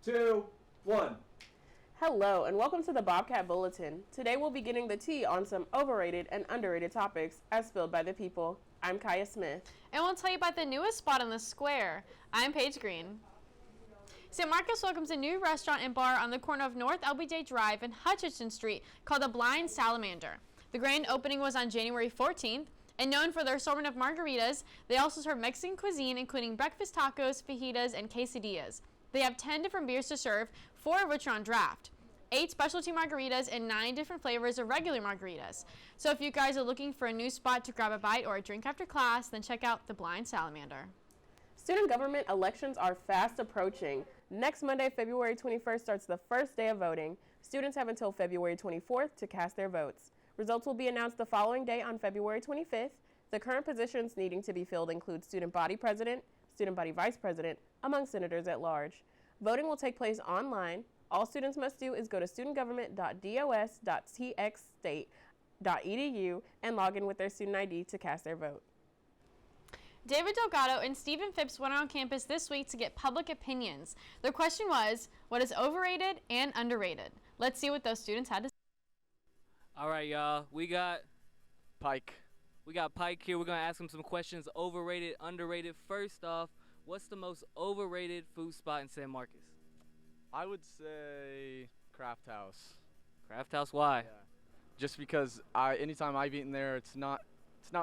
2, 1. Hello, and welcome to the Bobcat Bulletin. Today we'll be getting the tea on some overrated and underrated topics as spilled by the people. I'm Kaya Smith. And we'll tell you about the newest spot on the square. I'm Paige Green. San Marcos welcomes a new restaurant and bar on the corner of North LBJ Drive and Hutchinson Street called the Blind Salamander. The grand opening was on January 14th, and known for their assortment of margaritas, they also serve Mexican cuisine, including breakfast tacos, fajitas, and quesadillas. They have 10 different beers to serve, 4 of which are on draft, 8 specialty margaritas, and 9 different flavors of regular margaritas. So if you guys are looking for a new spot to grab a bite or a drink after class, then check out the Blind Salamander. Student government elections are fast approaching. Next Monday, February 21st, starts the first day of voting. Students have until February 24th to cast their votes. Results will be announced the following day on February 25th. The current positions needing to be filled include student body president, student body vice president, among senators at large. Voting will take place online. All students must do is go to studentgovernment.dos.txstate.edu and log in with their student ID to cast their vote. David Delgado and Stephen Phipps went on campus this week to get public opinions. Their question was, what is overrated and underrated? Let's see what those students had to say. All right, y'all. We got Pike here. We're going to ask him some questions, overrated, underrated. First off, what's the most overrated food spot in San Marcos? I would say Craft House. Craft House, why? Yeah. Just because anytime I've eaten there, it's not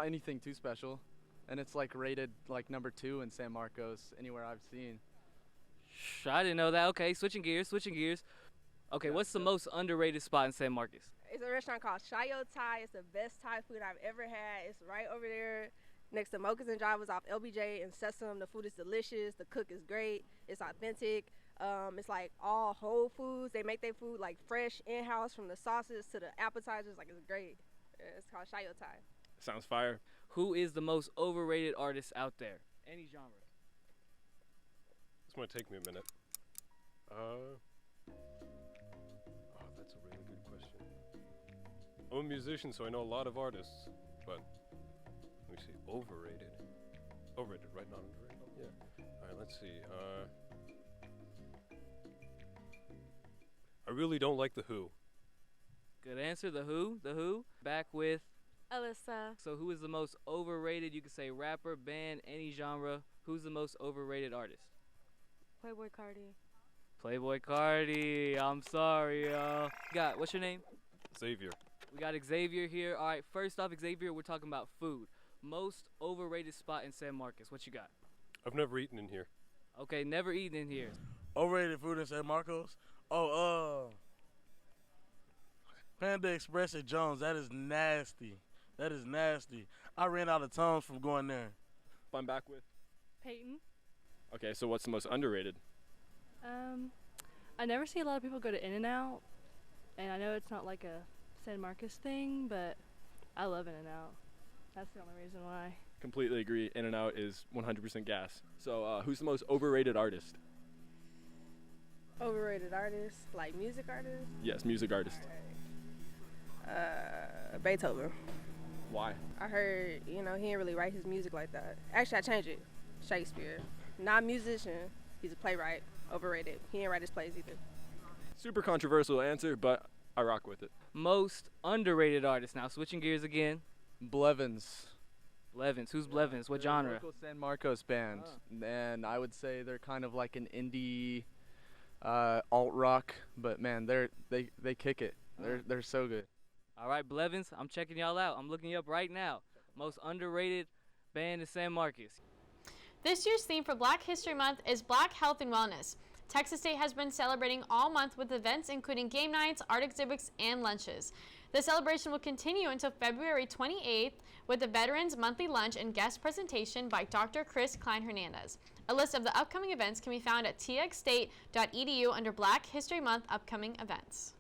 anything too special, and it's like rated like number 2 in San Marcos anywhere I've seen. I didn't know that. Okay, switching gears. Okay, what's the most underrated spot in San Marcos? It's a restaurant called Shayo Thai. It's the best Thai food I've ever had. It's right over there next to Mochas and Drivers off LBJ and Sesame. The food is delicious. The cook is great. It's authentic. It's like all whole foods. They make their food like fresh in-house, from the sauces to the appetizers. Like, it's great. It's called Shayo Thai. Sounds fire. Who is the most overrated artist out there? Any genre. This might take me a minute. That's a really good question. I'm a musician, so I know a lot of artists, but let me see. Overrated. Overrated, right? Not underrated. Yeah. All right, let's see. I really don't like The Who. Good answer. The Who. Back with Alyssa. So who is the most overrated? You could say rapper, band, any genre. Who's the most overrated artist? Playboy Cardi. Playboy Cardi. I'm sorry, y'all. What's your name? Xavier. We got Xavier here. All right, first off, Xavier, we're talking about food. Most overrated spot in San Marcos. What you got? I've never eaten in here. Okay, never eaten in here. Overrated food in San Marcos? Panda Express at Jones. That is nasty. I ran out of tongues from going there. I'm back with Peyton. Okay, so what's the most underrated? I never see a lot of people go to In-N-Out, and I know it's not like a San Marcos thing, but I love In-N-Out. That's the only reason why. Completely agree. In-N-Out is 100% gas. So who's the most overrated artist? Overrated artist, like music artist? Yes, music artist. Beethoven. Why? I heard, he didn't really write his music like that. Actually, I changed it. Shakespeare. Not a musician. He's a playwright. Overrated. He didn't write his plays either. Super controversial answer, but I rock with it. Most underrated artist. Now, switching gears again. Blevins. Who's Blevins? What genre? Local San Marcos band, and I would say they're kind of like an indie alt rock, but man, they kick it. They're so good. All right, Blevins, I'm checking y'all out. I'm looking you up right now. Most underrated band in San Marcos. This year's theme for Black History Month is Black Health and Wellness. Texas State has been celebrating all month with events including game nights, art exhibits, and lunches. The celebration will continue until February 28th with the Veterans Monthly Lunch and guest presentation by Dr. Chris Klein-Hernandez. A list of the upcoming events can be found at txstate.edu under Black History Month upcoming events.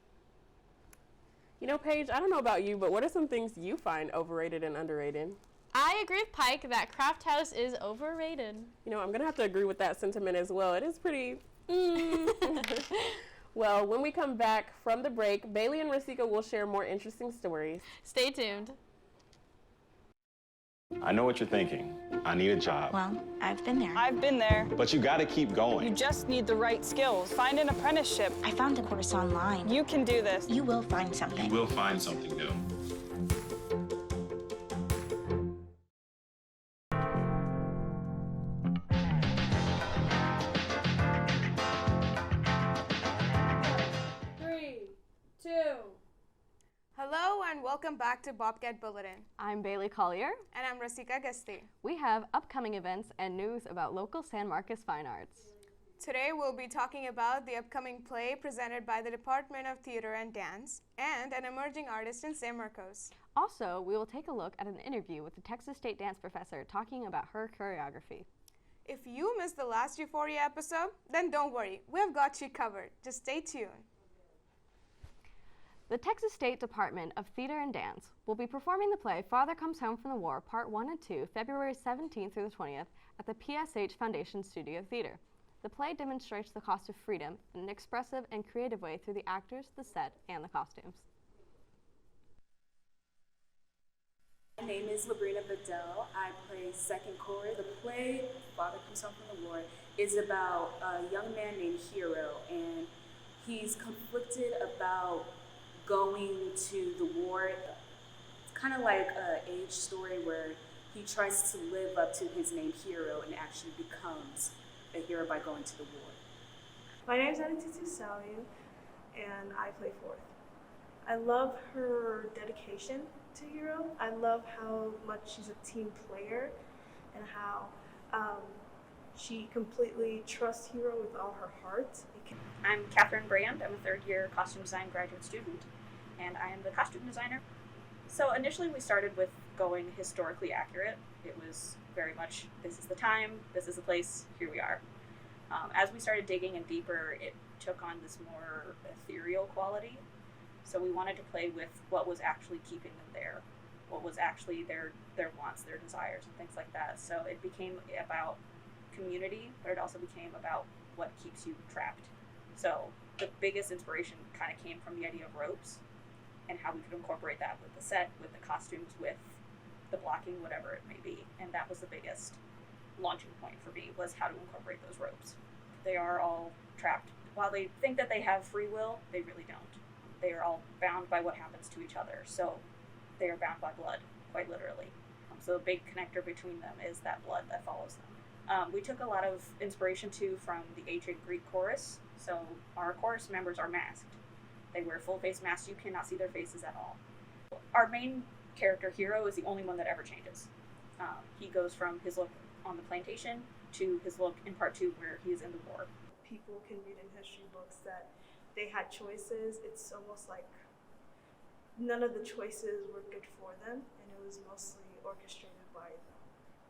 Paige, I don't know about you, but what are some things you find overrated and underrated? I agree with Pike that Craft House is overrated. I'm going to have to agree with that sentiment as well. It is pretty... Well, when we come back from the break, Bailey and Rasika will share more interesting stories. Stay tuned. I know what you're thinking. I need a job. Well, I've been there. I've been there. But you gotta keep going. You just need the right skills. Find an apprenticeship. I found a course online. You can do this. You will find something. You will find something new. Hello and welcome back to Bobcat Bulletin. I'm Bailey Collier. And I'm Rasika Gasti. We have upcoming events and news about local San Marcos fine arts. Today we'll be talking about the upcoming play presented by the Department of Theater and Dance and an emerging artist in San Marcos. Also, we will take a look at an interview with the Texas State dance professor talking about her choreography. If you missed the last Euphoria episode, then don't worry, we've got you covered. Just stay tuned. The Texas State Department of Theater and Dance will be performing the play Father Comes Home from the War, Part 1 and 2, February 17th through the 20th at the PSH Foundation Studio Theater. The play demonstrates the cost of freedom in an expressive and creative way through the actors, the set, and the costumes. My name is Labrina Bedell. I play second chorus. The play Father Comes Home from the War is about a young man named Hero, and he's conflicted about going to the war. It's kind of like an age story where he tries to live up to his name Hero and actually becomes a hero by going to the war. My name is Anatitu Saliu, and I play fourth. I love her dedication to Hero. I love how much she's a team player and how she completely trusts Hero with all her heart. I'm Catherine Brand. I'm a third-year costume design graduate student, and I am the costume designer. So initially we started with going historically accurate. It was very much, this is the time, this is the place, here we are. As we started digging in deeper, it took on this more ethereal quality. So we wanted to play with what was actually keeping them there, what was actually their wants, their desires, and things like that. So it became about community, but it also became about what keeps you trapped. So the biggest inspiration kind of came from the idea of ropes and how we could incorporate that with the set, with the costumes, with the blocking, whatever it may be. And that was the biggest launching point for me, was how to incorporate those ropes. They are all trapped. While they think that they have free will, they really don't. They are all bound by what happens to each other. So they are bound by blood, quite literally. So a big connector between them is that blood that follows them. We took a lot of inspiration too from the ancient Greek chorus. So our chorus members are masked. They wear full face masks. You cannot see their faces at all. Our main character, Hero, is the only one that ever changes. He goes from his look on the plantation to his look in part 2 where he is in the war. People can read in history books that they had choices. It's almost like none of the choices were good for them, and it was mostly orchestrated by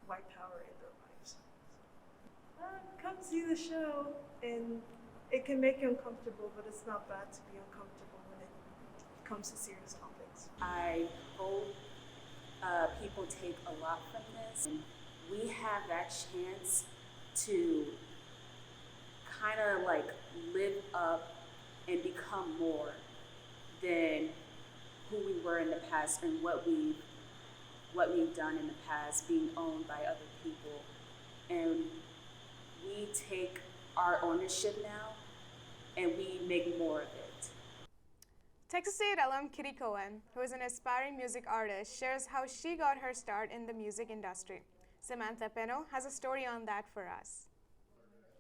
white power in their lives. Come see the show, and it can make you uncomfortable, but it's not bad to be uncomfortable when it comes to serious topics. I hope people take a lot from this, and we have that chance to kind of like live up and become more than who we were in the past and what we've done in the past, being owned by other people. And we take our ownership now and we make more of it. Texas State alum Kitty Cohen, who is an aspiring music artist, shares how she got her start in the music industry. Samantha Peno has a story on that for us.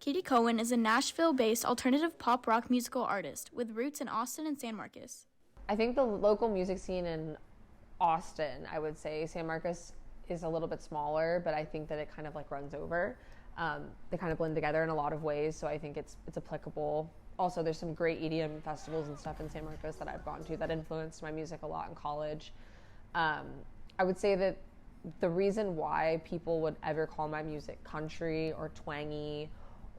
Kitty Cohen is a Nashville-based alternative pop rock musical artist with roots in Austin and San Marcos. I think the local music scene in Austin, I would say San Marcos is a little bit smaller, but I think that it kind of like runs over. They kind of blend together in a lot of ways, so I think it's applicable. Also, there's some great EDM festivals and stuff in San Marcos that I've gone to that influenced my music a lot in college. I would say that the reason why people would ever call my music country or twangy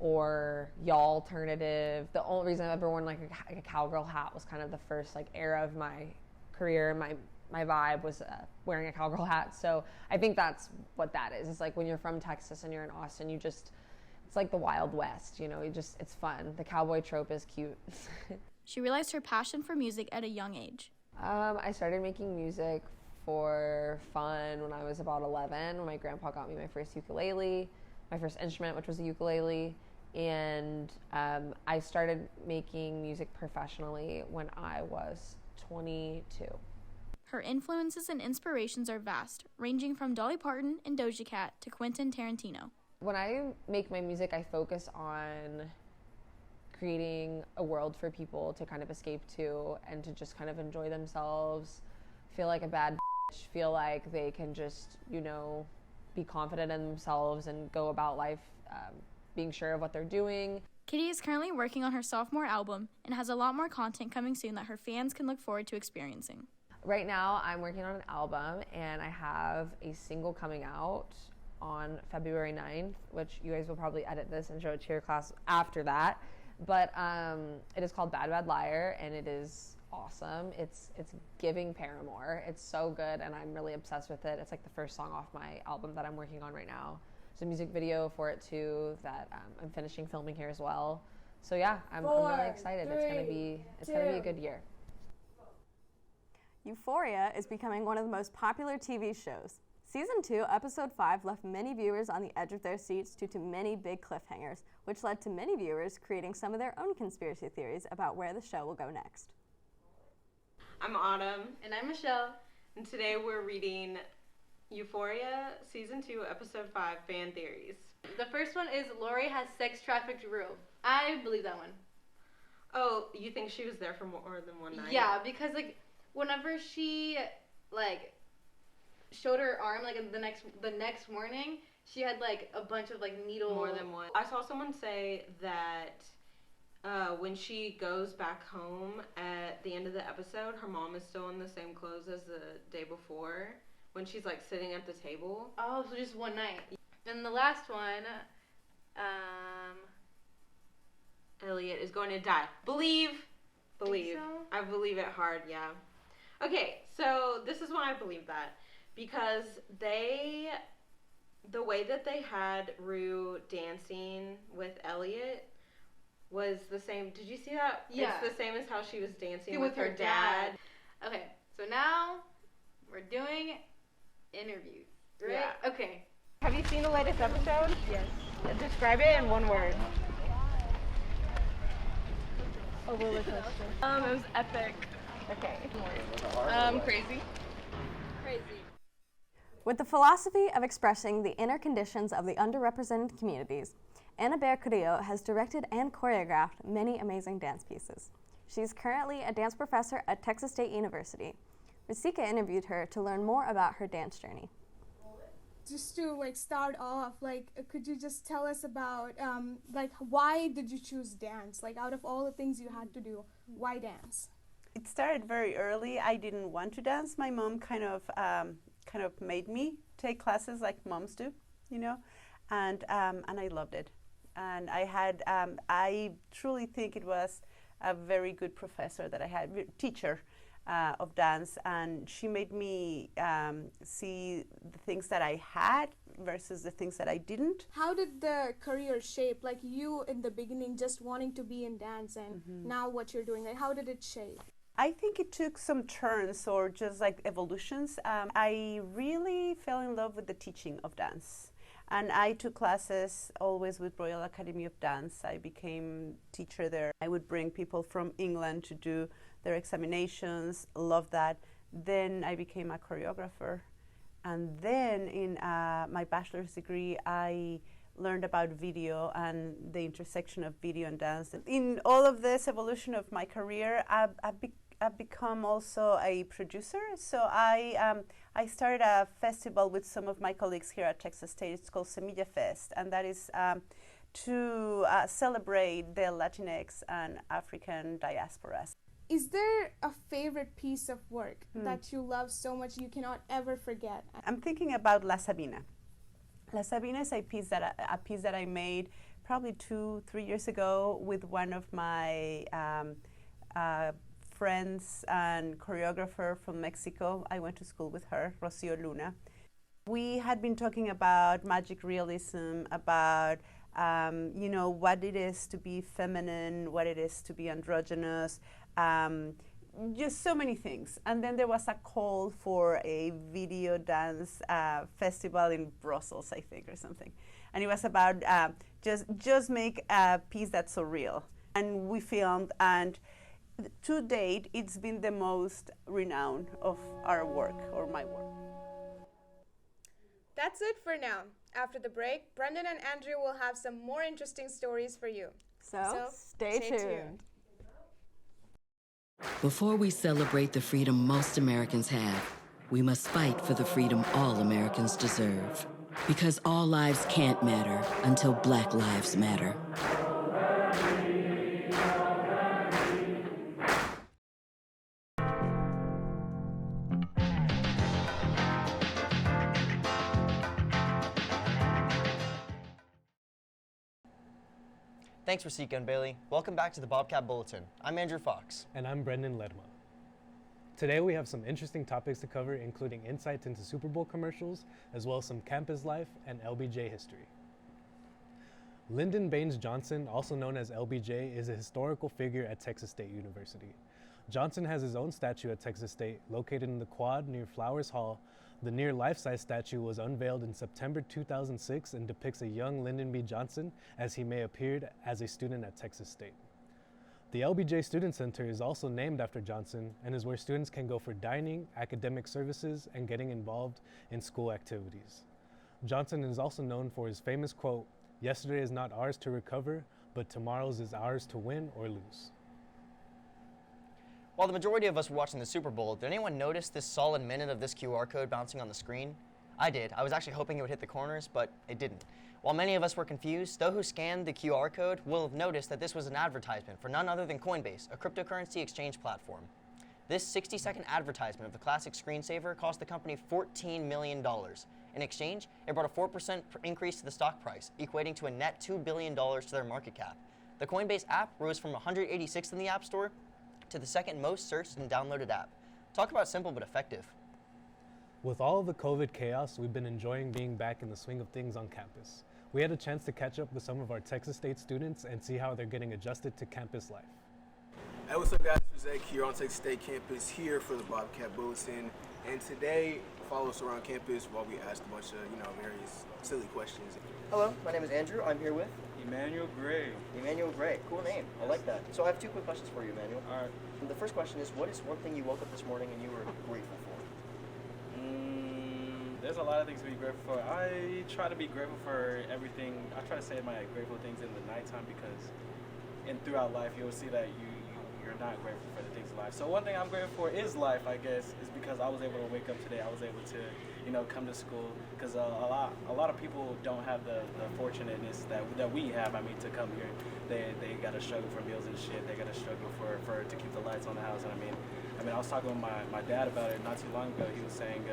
or y'all alternative, the only reason I've ever worn like a cowgirl hat was kind of the first like era of my career. My vibe was wearing a cowgirl hat. So I think that's what that is. It's like when you're from Texas and you're in Austin, it's like the Wild West, you know, it's fun. The cowboy trope is cute. She realized her passion for music at a young age. I started making music for fun when I was about 11, when my grandpa got me my first ukulele, my first instrument, which was a ukulele. And I started making music professionally when I was 22. Her influences and inspirations are vast, ranging from Dolly Parton and Doja Cat to Quentin Tarantino. When I make my music, I focus on creating a world for people to kind of escape to and to just kind of enjoy themselves, feel like a bad bitch, feel like they can just, you know, be confident in themselves and go about life being sure of what they're doing. Kitty is currently working on her sophomore album and has a lot more content coming soon that her fans can look forward to experiencing. Right now, I'm working on an album, and I have a single coming out on February 9th, which you guys will probably edit this and show it to your class after that. But it is called Bad Bad Liar, and it is awesome. It's giving Paramore. It's so good, and I'm really obsessed with it. It's like the first song off my album that I'm working on right now. There's a music video for it too that I'm finishing filming here as well. So yeah, I'm really excited. It's gonna be a good year. Euphoria is becoming one of the most popular TV shows. Season 2, Episode 5 left many viewers on the edge of their seats due to many big cliffhangers, which led to many viewers creating some of their own conspiracy theories about where the show will go next. I'm Autumn. And I'm Michelle. And today we're reading Euphoria Season 2, Episode 5, Fan Theories. The first one is Lori has sex trafficked Rue. I believe that one. Oh, you think she was there for more than one night? Yeah, because like whenever she like showed her arm like the next morning, she had like a bunch of like needle. More than one. I saw someone say that when she goes back home at the end of the episode, her mom is still in the same clothes as the day before when she's like sitting at the table. Oh, so just one night. And the last one, Elliot is going to die. Believe. Think so? I believe it hard, yeah. Okay, so this is why I believe that. Because the way that they had Rue dancing with Elliot was the same. Did you see that? Yeah. It's the same as how she was dancing with her dad. Okay, so now we're doing interviews, right? Yeah. Okay. Have you seen the latest episode? Yes. Describe it in one word. A roller coaster. It was epic. Okay. Crazy. Crazy. With the philosophy of expressing the inner conditions of the underrepresented communities, Ana Carrillo has directed and choreographed many amazing dance pieces. She's currently a dance professor at Texas State University. Rasika interviewed her to learn more about her dance journey. Just to like start off, like could you just tell us about like why did you choose dance? Like out of all the things you had to do, why dance? It started very early. I didn't want to dance. My mom kind of made me take classes like moms do, you know, and I loved it. And I truly think it was a very good professor that I had, teacher of dance, and she made me see the things that I had versus the things that I didn't. How did the career shape, like you in the beginning just wanting to be in dance and now what you're doing, like how did it shape? I think it took some turns or just like evolutions. I really fell in love with the teaching of dance. And I took classes always with Royal Academy of Dance. I became teacher there. I would bring people from England to do their examinations, loved that. Then I became a choreographer. And then in my bachelor's degree, I learned about video and the intersection of video and dance. In all of this evolution of my career, I've become also a producer. So I started a festival with some of my colleagues here at Texas State. It's called Semilla Fest, and that is to celebrate the Latinx and African diasporas. Is there a favorite piece of work that you love so much you cannot ever forget? I'm thinking about La Sabina. La Sabina is a piece that I made probably 2-3 years ago with one of my friends and choreographer from Mexico. I went to school with her, Rocio Luna. We had been talking about magic realism, about you know, what it is to be feminine, what it is to be androgynous, just so many things. And then there was a call for a video dance festival in Brussels, I think, or something. And it was about just make a piece that's so real. And we filmed, and to date, it's been the most renowned of our work, or my work. That's it for now. After the break, Brendan and Andrew will have some more interesting stories for you. So stay tuned. Before we celebrate the freedom most Americans have, we must fight for the freedom all Americans deserve. Because all lives can't matter until Black lives matter. Thanks, Rasika and Bailey. Welcome back to the Bobcat Bulletin. I'm Andrew Fox. And I'm Brendan Ledma. Today we have some interesting topics to cover, including insights into Super Bowl commercials, as well as some campus life and LBJ history. Lyndon Baines Johnson, also known as LBJ, is a historical figure at Texas State University. Johnson has his own statue at Texas State, located in the Quad near Flowers Hall. The near life-size statue was unveiled in September 2006 and depicts a young Lyndon B. Johnson as he may appeared as a student at Texas State. The LBJ Student Center is also named after Johnson and is where students can go for dining, academic services, and getting involved in school activities. Johnson is also known for his famous quote, "Yesterday is not ours to recover, but tomorrow's is ours to win or lose." While the majority of us were watching the Super Bowl, did anyone notice this solid minute of this QR code bouncing on the screen? I did. I was actually hoping it would hit the corners, but it didn't. While many of us were confused, those who scanned the QR code will have noticed that this was an advertisement for none other than Coinbase, a cryptocurrency exchange platform. This 60-second advertisement of the classic screensaver cost the company $14 million. In exchange, it brought a 4% increase to the stock price, equating to a net $2 billion to their market cap. The Coinbase app rose from 186th in the App Store to the second most searched and downloaded app. Talk about simple but effective. With all of the COVID chaos, we've been enjoying being back in the swing of things on campus. We had a chance to catch up with some of our Texas State students and see how they're getting adjusted to campus life. Hey, what's up guys? It's Zach here on Texas State campus here for the Bobcat Bulletin. And today, follow us around campus while we ask a bunch of, various silly questions. Hello, my name is Andrew. I'm here with Emmanuel Gray. Emmanuel Gray. Cool name. I like that. So I have two quick questions for you, Emmanuel. All right. The first question is, what is one thing you woke up this morning and you were grateful for? There's a lot of things to be grateful for. I try to be grateful for everything. I try to say my grateful things in the nighttime because throughout life you'll see that you're not grateful for the things in life. So one thing I'm grateful for is life, I guess, is because I was able to wake up today. I was able to, come to school because a lot of people don't have the fortunateness that we have. I mean, to come here, they gotta struggle for meals and shit. They gotta struggle for to keep the lights on the house. And I mean, I was talking with my dad about it not too long ago. He was saying,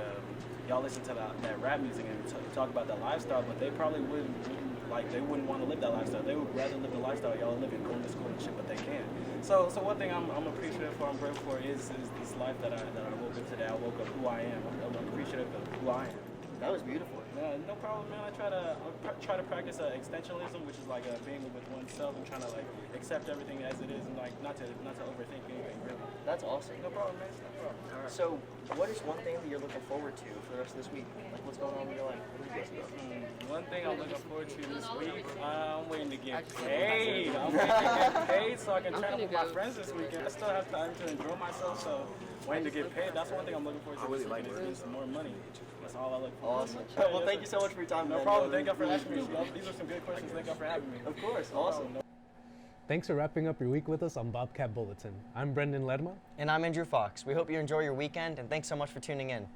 y'all listen to that rap music and talk about that lifestyle, but they probably wouldn't want to live that lifestyle. They would rather live the lifestyle y'all live in, going to school and shit, but they can't. So one thing I'm appreciative for, I'm grateful for is this life that I woke up today. I woke up who I am. I'm appreciative of who I am. That was beautiful. No problem, man. I try to practice existentialism, which is like being with oneself and trying to accept everything as it is and not to overthink anything really. That's awesome. No problem, man. No problem. All right. So, what is one thing that you're looking forward to for the rest of this week? Like, what's going on in your life? What are you guys doing? One thing I'm looking forward to this week, I'm waiting to get paid. I'm waiting to get paid so I can turn up with my friends this weekend. I still have time to enjoy myself, so waiting to get paid. That's one thing I'm looking forward to this weekend, is getting some more money. That's all I look for. Awesome. Well, thank you so much for your time. No problem. Thank you for asking me. These are some good questions. Thank you for having me. Of course. Awesome. Thanks for wrapping up your week with us on Bobcat Bulletin. I'm Brendan Ledma. And I'm Andrew Fox. We hope you enjoy your weekend, and thanks so much for tuning in.